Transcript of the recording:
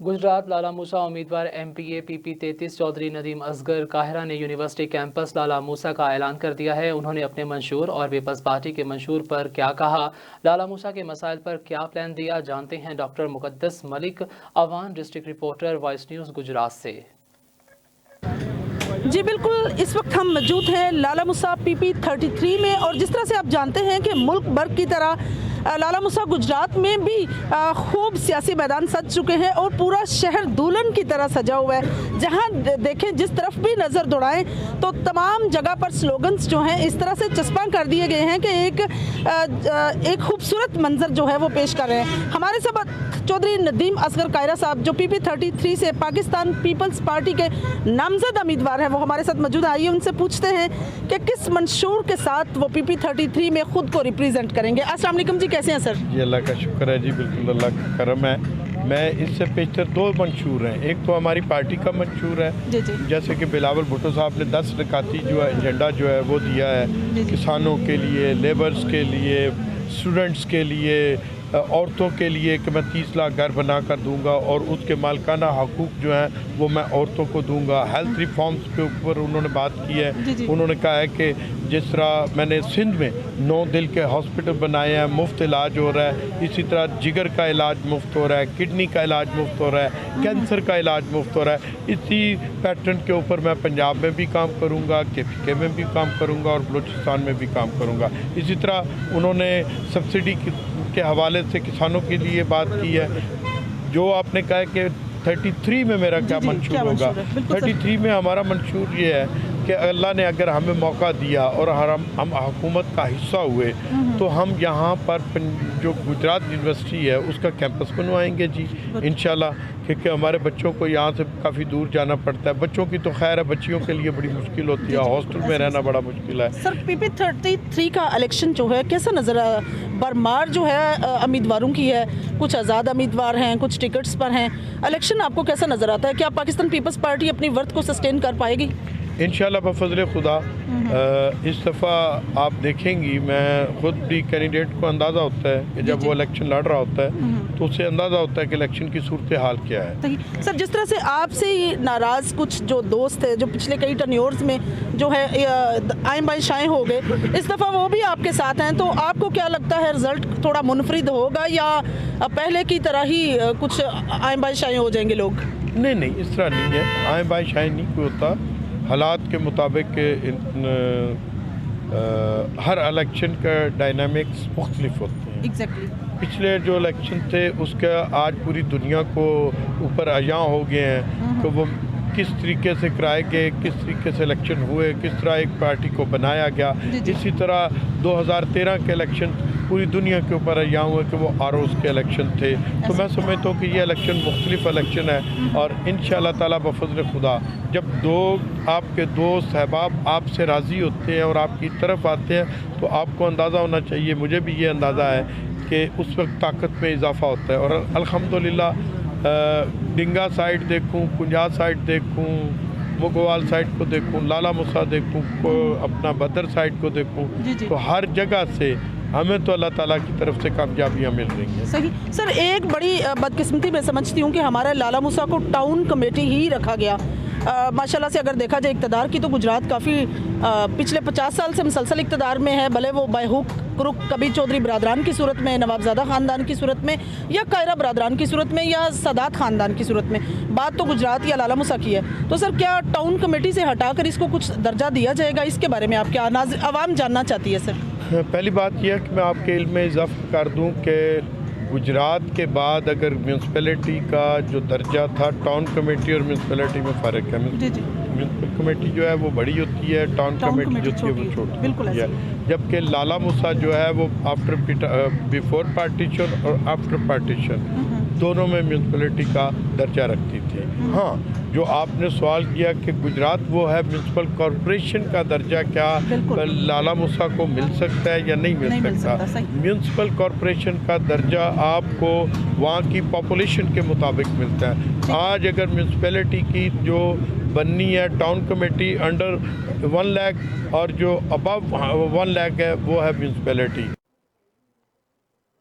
गुजरात लाला मूसा उम्मीदवार MPA PP 33 Chaudhry Nadeem Asghar Kahira ने university campus Lala Musa का ऐलान कर दिया है। उन्होंने अपने मंशूर और पीपल्स पार्टी के मंशूर पर क्या कहा, लाला मूसा के मसाइल पर क्या प्लान दिया, जानते हैं doctor Muqaddas Malik, Awan district reporter, voice news Gujrat से। जी बिल्कुल, इस वक्त हम मौजूद हैं लाला मूसा पीपी 33 में, और जिस तरह से आप जानते हैं कि मुल्क भर की तरह लाला मूसा गुजरात में भी खूब सियासी मैदान सज चुके हैं और पूरा शहर दुल्हन की तरह सजा हुआ है। जहां देखें, जिस तरफ भी नज़र दौड़ाएं तो तमाम जगह पर स्लोगन्स जो हैं इस तरह से चस्पा कर दिए गए हैं कि एक खूबसूरत मंजर जो है वो पेश कर रहे हैं। हमारे साथ चौधरी नदीम असगर काहिरा साहब जो पीपी 33 से पाकिस्तान पीपल्स पार्टी के नामजद उम्मीदवार हैं, वो हमारे साथ मौजूद। आइए उनसे पूछते हैं कि किस मंशूर के साथ वो पीपी 33 में खुद को रिप्रेजेंट करेंगे। अस्सलाम वालेकुम जी, कैसे हैं सर? जी अल्लाह का शुक्र है जी, बिल्कुल अल्लाह का करम है। मैं इससे पेशतर दो मंशूर हैं, एक तो हमारी पार्टी का मंशूर है जी जी। जैसे कि बिलावल भुट्टो साहब ने 10 निकाती जो है एजेंडा जो है वो दिया है जी जी। किसानों के लिए, लेबर्स के लिए, स्टूडेंट्स के लिए, औरतों के लिए कि मैं 30 लाख घर बना कर दूँगा और उसके मालकाना हकूक़ जो हैं वो मैं औरतों को दूँगा। हेल्थ रिफॉर्म्स के ऊपर उन्होंने बात की है। जी जी। उन्होंने कहा है कि जिस तरह मैंने सिंध में 9 दिल के हॉस्पिटल बनाए हैं, मुफ्त इलाज हो रहा है, इसी तरह जिगर का इलाज मुफ्त हो रहा है, किडनी का इलाज मुफ्त हो रहा है, कैंसर का इलाज मुफ्त हो रहा है। इसी पैटर्न के ऊपर मैं पंजाब में भी काम करूँगा, KPK में भी काम करूँगा और बलूचिस्तान में भी काम करूँगा। इसी तरह उन्होंने सब्सिडी के हवाले से किसानों के लिए बात की है। जो आपने कहा है कि 33 में मेरा क्या मंशूर होगा, 33 में हमारा मंशूर ये है कि अल्लाह ने अगर हमें मौका दिया और हम हुकूमत का हिस्सा हुए तो हम यहाँ पर जो गुजरात यूनिवर्सिटी है उसका कैंपस बनवाएंगे जी इंशाल्लाह, क्योंकि हमारे बच्चों को यहाँ से काफ़ी दूर जाना पड़ता है। बच्चों की तो खैर है, बच्चियों के लिए बड़ी मुश्किल होती है, हॉस्टल में रहना बड़ा मुश्किल है। सर, पीपी 33 का इलेक्शन जो है कैसा नज़र बरमार जो है उम्मीदवारों की है, कुछ आज़ाद उम्मीदवार हैं, कुछ टिकट्स पर हैं। इलेक्शन आपको कैसा नज़र आता है? क्या पाकिस्तान पीपल्स पार्टी अपनी वर्थ को सस्टेन कर पाएगी? इंशाल्लाह बफज़ल खुदा। इस दफ़ा आप देखेंगी, मैं ख़ुद भी कैंडिडेट को अंदाज़ा होता है कि जब वो इलेक्शन लड़ रहा होता है तो उसे अंदाज़ा होता है कि इलेक्शन की सूरत हाल क्या है। सर, जिस तरह से आपसे ही नाराज़ कुछ जो दोस्त है जो पिछले कई टर्न्योर्स में जो है आए बाएं शाएं हो गए, इस दफ़ा वो भी आपके साथ हैं, तो आपको क्या लगता है रिज़ल्ट थोड़ा मुनफरिद होगा या पहले की तरह ही कुछ आए बाएं शाएं हो जाएंगे लोग? नहीं, इस तरह नहीं है, आए बाएं शाएं नहीं कोई होता। हालात के मुताबिक हर इलेक्शन का डायनामिक्स मुख्तलिफ होते हैं। एग्जैक्टली। पिछले जो इलेक्शन थे उसका आज पूरी दुनिया को ऊपर अयां हो गए हैं कि वो किस तरीके से कराए गए, किस तरीके से इलेक्शन हुए, किस तरह एक पार्टी को बनाया गया। इसी तरह 2013 के इलेक्शन पूरी दुनिया के ऊपर अयां हुए कि वो ROs के इलेक्शन थे। तो मैं समझता हूँ कि ये इलेक्शन मुख्तलिफ इलेक्शन है और इंशाअल्लाह ताला बफज़ल खुदा जब आपके दोस्त अहबाब आपसे राज़ी होते हैं और आपकी तरफ आते हैं तो आपको अंदाज़ा होना चाहिए, मुझे भी ये अंदाज़ा है कि उस वक्त ताकत में इजाफ़ा होता है। और अल्हम्दुलिल्लाह डिंगा साइड देखूं, कुंजा साइड देखूं, मुगवाल साइड को देखूं, लाला मूसा देखूं, अपना बदर साइड को देखूं, तो हर जगह से हमें तो अल्लाह ताला की तरफ से कामयाबियाँ मिल रही हैं। सही। सर, एक बड़ी बदकिस्मती मैं समझती हूँ कि हमारा लाला मूसा को टाउन कमेटी ही रखा गया। माशाल्लाह से अगर देखा जाए इक़्तिदार की तो गुजरात काफ़ी पिछले 50 साल से मुसलसल इक़्तिदार में है, भले वो बाहुक रुख कभी चौधरी बरादरान की सूरत में, नवाबजादा ख़ानदान की सूरत में, या कायरा बरादरान की सूरत में, या सादात ख़ानदान की सूरत में। बात तो गुजरात या लाला मूसा की है। तो सर, क्या टाउन कमेटी से हटाकर इसको कुछ दर्जा दिया जाएगा? इसके बारे में आप क्या आवाम जानना चाहती है सर? पहली बात यह है कि मैं आपके इल्म में इजाफ़ा कर दूं कि गुजरात के बाद अगर म्यूनसिपैलिटी का जो दर्जा था, टाउन कमेटी और म्यूनसिपैलिटी में फ़र्क है। म्यूनसिपल कमेटी जो है वो बड़ी होती है, टाउन कमेटी जो होती है वो छोटी होती है। जबकि लाला मूसा जो है वो बिफोर पार्टीशन और आफ्टर पार्टीशन दोनों में म्यूनसिपैलिटी का दर्जा रखती थी। हाँ, जो आपने सवाल किया कि गुजरात वो है म्यूनसिपल कॉरपोरेशन का दर्जा क्या लाला मूसा को मिल सकता है या नहीं मिल सकता। म्यूनसिपल कॉरपोरेशन का दर्जा आपको वहाँ की पॉपुलेशन के मुताबिक मिलता है। आज अगर म्यूनसिपैलिटी की जो बननी है टाउन कमेटी अंडर 1 लाख और जो अबव 1 लाख है वो है म्यूनसिपैलिटी।